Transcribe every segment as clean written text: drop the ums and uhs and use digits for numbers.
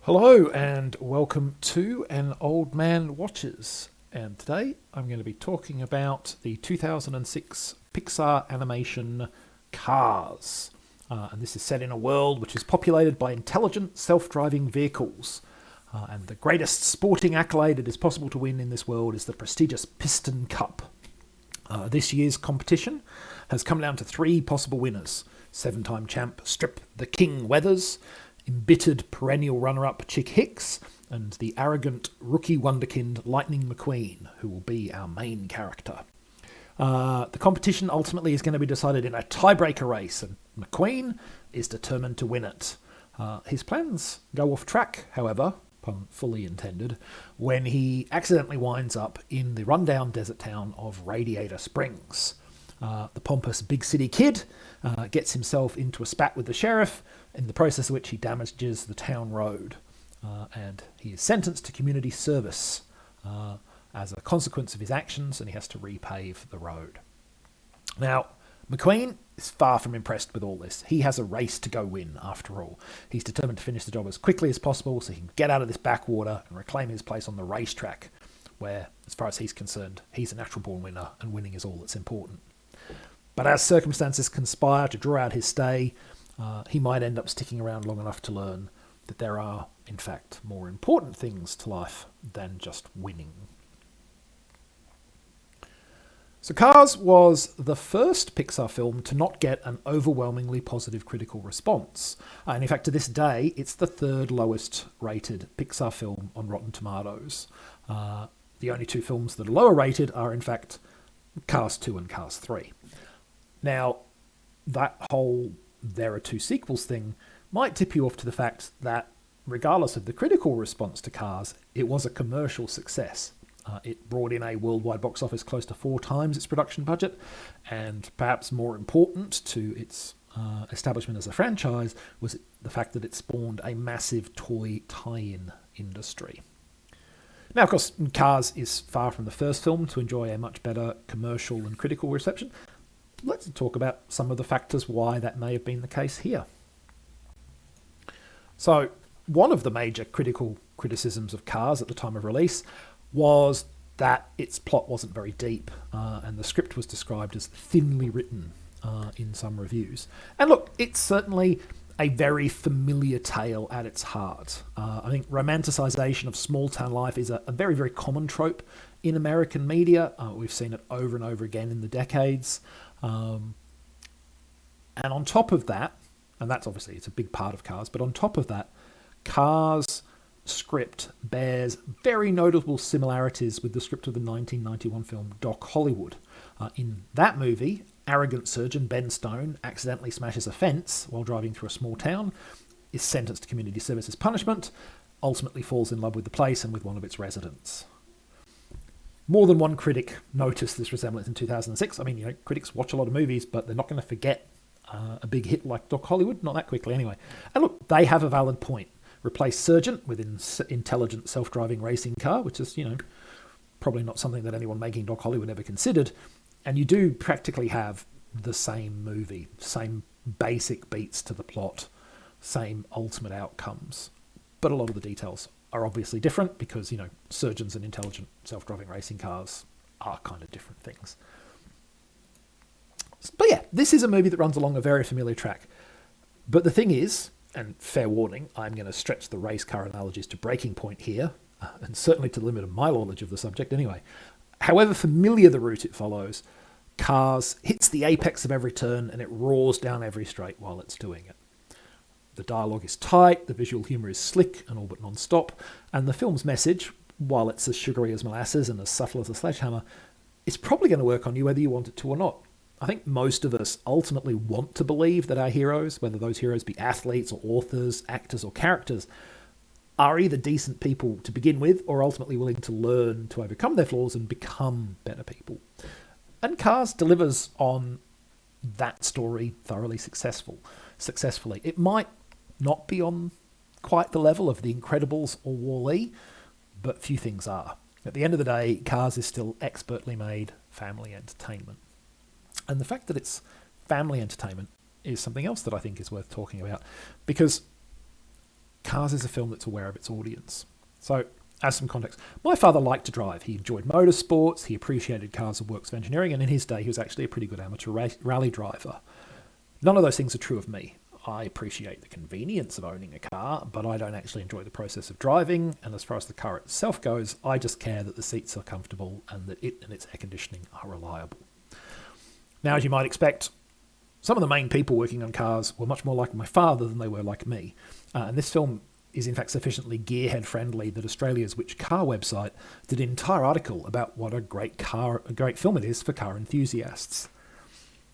Hello and welcome to An Old Man Watches. And today I'm going to be talking about the 2006 Pixar animation Cars. And this is set in a world which is populated by intelligent self-driving vehicles. And the greatest sporting accolade it is possible to win in this world is the prestigious Piston Cup. This year's competition has come down to three possible winners. Seven-time champ Strip the King Weathers, embittered perennial runner-up Chick Hicks, and the arrogant rookie wonderkind Lightning McQueen, who will be our main character. The competition ultimately is going to be decided in a tiebreaker race, and McQueen is determined to win it. His plans go off track, however, pun fully intended, when he accidentally winds up in the rundown desert town of Radiator Springs. The pompous big city kid gets himself into a spat with the sheriff, in the process of which he damages the town road. And he is sentenced to community service as a consequence of his actions, and he has to repave the road. Now, McQueen is far from impressed with all this. He has a race to go win, after all. He's determined to finish the job as quickly as possible so he can get out of this backwater and reclaim his place on the racetrack, where, as far as he's concerned, he's a natural-born winner, and winning is all that's important. But as circumstances conspire to draw out his stay, he might end up sticking around long enough to learn that there are, in fact, more important things to life than just winning. So Cars was the first Pixar film to not get an overwhelmingly positive critical response. And in fact, to this day, it's the third lowest rated Pixar film on Rotten Tomatoes. The only two films that are lower rated are, in fact, Cars 2 and Cars 3. Now, that whole there are two sequels thing might tip you off to the fact that, regardless of the critical response to Cars, it was a commercial success. It brought in a worldwide box office close to 4 times its production budget, and perhaps more important to its establishment as a franchise was the fact that it spawned a massive toy tie-in industry. Now, of course, Cars is far from the first film to enjoy a much better commercial and critical reception. Let's talk about some of the factors why that may have been the case here. So, one of the major critical criticisms of Cars at the time of release was that its plot wasn't very deep, and the script was described as thinly written in some reviews. And look, it's certainly a very familiar tale at its heart. I think romanticization of small-town life is a very, very common trope in American media. We've seen it over and over again in the decades. And on top of that, and that's obviously, it's a big part of Cars, but on top of that, Cars' script bears very notable similarities with the script of the 1991 film Doc Hollywood. In that movie, arrogant surgeon Ben Stone accidentally smashes a fence while driving through a small town, is sentenced to community service as punishment, ultimately falls in love with the place and with one of its residents. More than one critic noticed this resemblance in 2006. I mean, critics watch a lot of movies, but they're not going to forget a big hit like Doc Hollywood, not that quickly anyway. And look, they have a valid point. Replace Surgeon with an intelligent self-driving racing car, which is, probably not something that anyone making Doc Hollywood ever considered. And you do practically have the same movie, same basic beats to the plot, same ultimate outcomes. But a lot of the details are obviously different because, surgeons and intelligent self-driving racing cars are kind of different things. But yeah, this is a movie that runs along a very familiar track. But the thing is, and fair warning, I'm going to stretch the race car analogies to breaking point here, and certainly to the limit of my knowledge of the subject anyway. However familiar the route it follows, Cars hits the apex of every turn and it roars down every straight while it's doing it. The dialogue is tight, the visual humour is slick and all but non-stop, and the film's message, while it's as sugary as molasses and as subtle as a sledgehammer, is probably going to work on you whether you want it to or not. I think most of us ultimately want to believe that our heroes, whether those heroes be athletes or authors, actors or characters, are either decent people to begin with or ultimately willing to learn to overcome their flaws and become better people. And Cars delivers on that story thoroughly successfully. It might not be on quite the level of The Incredibles or Wall-E, but few things are. At the end of the day, Cars is still expertly made family entertainment. And the fact that it's family entertainment is something else that I think is worth talking about, because Cars is a film that's aware of its audience. So, as some context, my father liked to drive. He enjoyed motorsports, he appreciated cars and works of engineering, and in his day he was actually a pretty good amateur rally driver. None of those things are true of me. I appreciate the convenience of owning a car, but I don't actually enjoy the process of driving, and as far as the car itself goes, I just care that the seats are comfortable and that it and its air conditioning are reliable. Now, as you might expect, some of the main people working on cars were much more like my father than they were like me, and this film is in fact sufficiently gearhead friendly that Australia's Which Car website did an entire article about what a great film it is for car enthusiasts.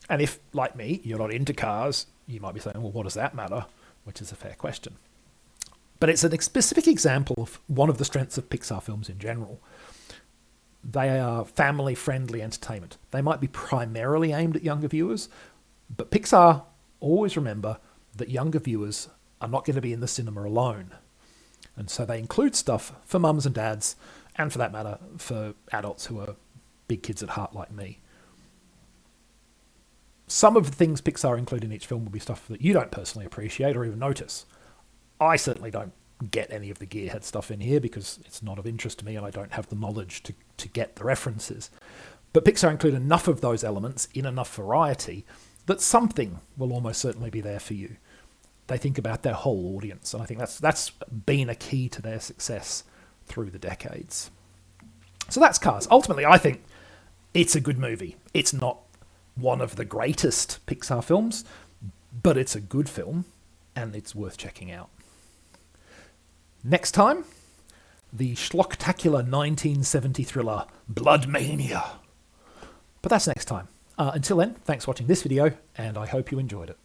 And if, like me, you're not into cars, you might be saying, well, what does that matter? Which is a fair question. But it's a specific example of one of the strengths of Pixar films in general. They are family-friendly entertainment. They might be primarily aimed at younger viewers, but Pixar always remember that younger viewers are not going to be in the cinema alone. And so they include stuff for mums and dads, and for that matter, for adults who are big kids at heart like me. Some of the things Pixar include in each film will be stuff that you don't personally appreciate or even notice. I certainly don't get any of the gearhead stuff in here because it's not of interest to me and I don't have the knowledge to get the references. But Pixar include enough of those elements in enough variety that something will almost certainly be there for you. They think about their whole audience, and I think that's been a key to their success through the decades. So that's Cars. Ultimately, I think it's a good movie. It's not one of the greatest Pixar films, but it's a good film, and it's worth checking out. Next time, the schlocktacular 1970 thriller Blood Mania. But that's next time. Until then, thanks for watching this video, and I hope you enjoyed it.